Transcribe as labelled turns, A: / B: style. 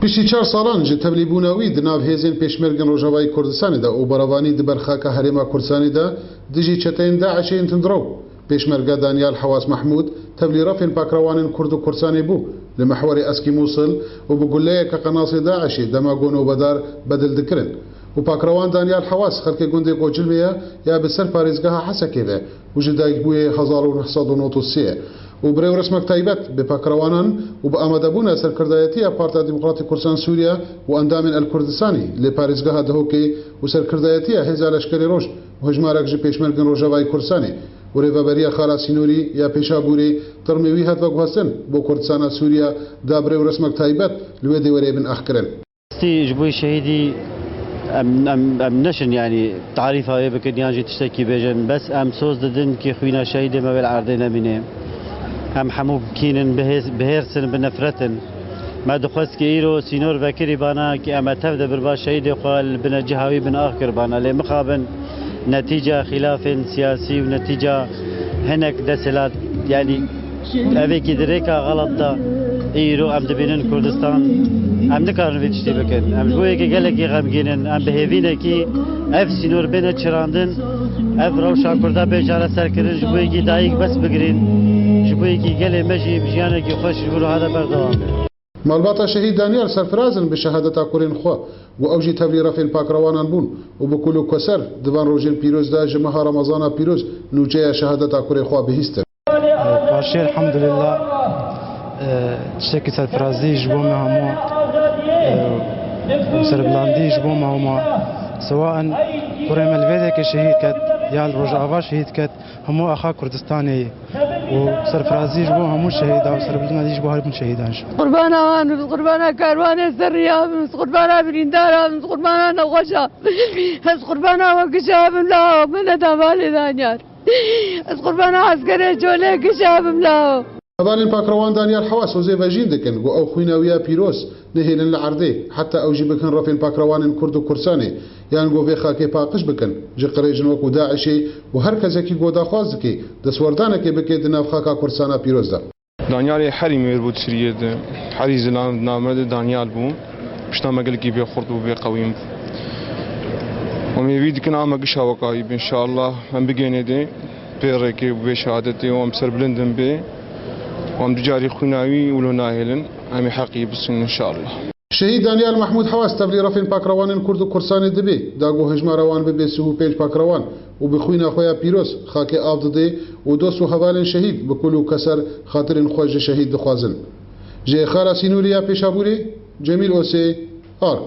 A: پشتی 4 سالان جه تبلیبوناوی دناو هێزên پێشمەرگن ڕۆژاوای کوردستانیدا و بەڕەوانی دبەرخاکە هەرێما کوردستانیدا دژی چەتەین داعشین تندڕەو پێشمەرگە دانیال حواس محمود تبلیڕەفێن پاکراوانên کورد و کورسانی بوو لە مەحوەری ئەسکی مووسڵ و بە گولەیەکە قەناسی داعشی دەماگۆن و بەدار بەدل دکردن و پاکراوان دانیال حواس خەڵکی گوندێک کۆچلمەیە یا بەسەر پارێزگەها حەسەکێدە و ji دایک بوویە 1993 و برێو ڕسمەک تایبەت بە پاکراوانان و بە ئامادەبوونە سەرکردایەتیە پارتا دیموکراتی کوردستان سووریا و ئەندامên ئەلکوردستانی لێ پارێزگەها دەهۆکەی و سەرکردایەتیە هێزا لەشکری ڕۆژ و هەژمارەك ji پێشمەرگن ڕۆژاوای کوردستانی و رێڤەبەریە خاراسینۆری یا پێشابووری تڕمێوی هەتوە گوهستن بۆ کوردستانە سووریا دا برێو ڕسمەک تایبەت لێ دەوەرێ بن ئەخکردن
B: بووی شەهیدی ام نشن يعني تعريف هاي بكن يانجي تشتكي بيجن بس ام سوز ددن كي خوينا شهيد ما بالعرضين منه هم حمو كينن بهرسن بنفرتن ما دخلت كيرو سينور بكري بانا كي اما تبدا بربا شهيد قال بن جهوي بن اخر بانا لمخابن نتيجه خلاف سياسي ونتيجه هناك دسلات يعني افيك دريكا غلط دا ايرو ام دبينن كردستان ام نکارن وی تشتی بکن ام جوی که گلکی غمگینن ام بهوینه کی اف سینور بین چراندن اف روشا کرده بیچاره سرکرن جوی کی دایک بس بگرین جوی کی گله مجی بجیانه کی خوش بولو هذا بردوام
A: مالباتا شهید دانیال سرفرازن به شهادت اکورین خو و اوجی تبلیغ فیل پاکروانان بون و بکلو کسر دوان روزین پیروز دا جمعه رمضان پیروز نوچه شهادت اکورین خو بهیست
C: باشی الحمدلله تشتكي سرفرازي جبوم همو وسربلاندي جبوم هما سواء كريم الفيدك شهيد كت يا الرجاء شهيد كت همو أخا كردستاني وسرفرازي جبوم همو شهيدا وسربلاندي جبوم هربون شهيدان
D: قربانا وان قربانا كاروان سريا قربانا بريندارا قربانا نغشا هس قربانا وكشاب لا من دمالي دانيار هس قربانا عسكري جولي كشاب لا
A: هەبانên پاکراوان دانیال حواس و زێڤەژین دەکەن و ئەو خویناویە پیرۆز نهێنن لە عەردێ حتا ئەوژی بکەن ڕەفێن پاکراوانên کورد و کورسانێ یان گۆڤێ خاکێ پاقش بکەن ji قرێژن وەکو داعشێ و هەر کەسێکی گۆداخواز دکێ دەسوەردانێکێ بکێت di nav xaka kursana pîrozda.
E: Danyalê herî mêr bû Sûriyê de herî zilamname de Danyal bû pişta me gelekî bêxurt û bêqewîm bû. Em ê wî dikin a me gişa wekayî inşallah em bigênê dê pêrekê û bê şehadetê û em serbilindin bê وام دجاري خناوي ولو ناهلن امي حقي بس ان شاء الله.
A: شهید دانیال محمود حواس تبلیغ فین پاکراوانên کورد و کورسانی دبی داگو هجماروان به سو پیج پاکراوان و بخوینا خویا پیروز خاک آب دده و دوست و حوالن شهید بکلو کسر خاطرین خوش شهید دخوازن. جه خارا سینوریا پیشابوری جمیل اوسی آر